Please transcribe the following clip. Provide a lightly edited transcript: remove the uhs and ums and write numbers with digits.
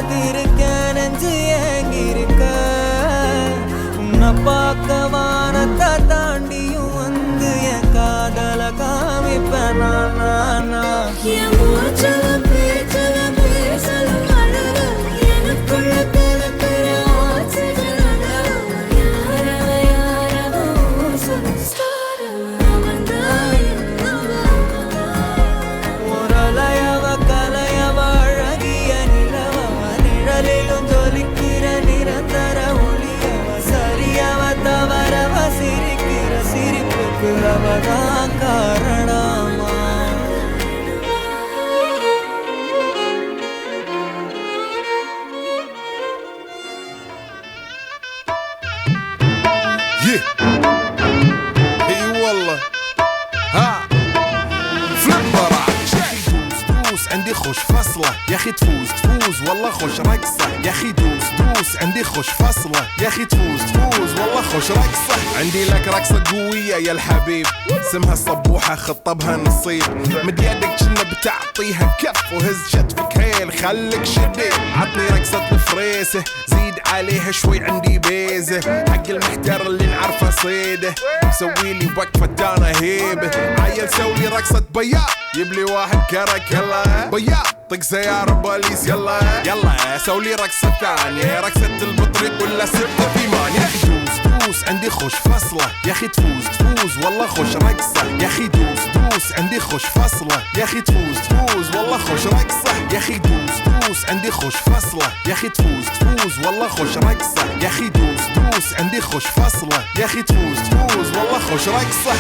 காத்திருக்க நெஞ்சு ஏங்கிருக்க உன்னை பார்க்க வானத்தை தாண்டியும் வந்து என் காதல காமிப்பேன் நானா என் மூச்சல பேச்சல பேசலும் அழகு எனக்குள்ள கலக்கிற ஆக்சிஜன் அளவு யாரவோ சுஸ்தார அவன்தான் முரளையவ கலையவ அழகிய நிலவ நிழலிலும் ஜொலிக்கிற நிரந்தர ஒளியவ சரியவ தவறவ சிரிக்கிற சிரிப்புக்கு அவதான் காரணமா اي والله ها فليبر دوس عندي خوش فصلة يا اخي تفوز والله خوش رقصة يا اخي دوس عندي خوش فصلة يا اخي تفوز والله خوش رقصة عندي لك رقصة قوية يا الحبيب اسمها الصبوحة خطبها نصيب مد يدك كنا بتعطيها كف وهز شتفك هيل خليك شديد عطني رقصة الفريسة زيد عليها شوي عندي بيزة حق المحتر اللي نعرفه صيده سويلي وقفة دانا هيبة عيل سولي رقصة بياض يبلي واحد كرك يلا بياض طق سيارة بوليس يلا سولي رقصة ثانية رقصة البطريق ولا ستة في مانيا دوس عندي خوش فصلة يا اخي تفوز والله خوش رقصة يا اخي دوس عندي خوش فصلة يا اخي تفوز والله خوش رقصة يا اخي دوس عندي خوش فصلة يا اخي تفوز والله خوش رقصة يا اخي دوس عندي خوش فصلة يا اخي تفوز والله خوش رقصة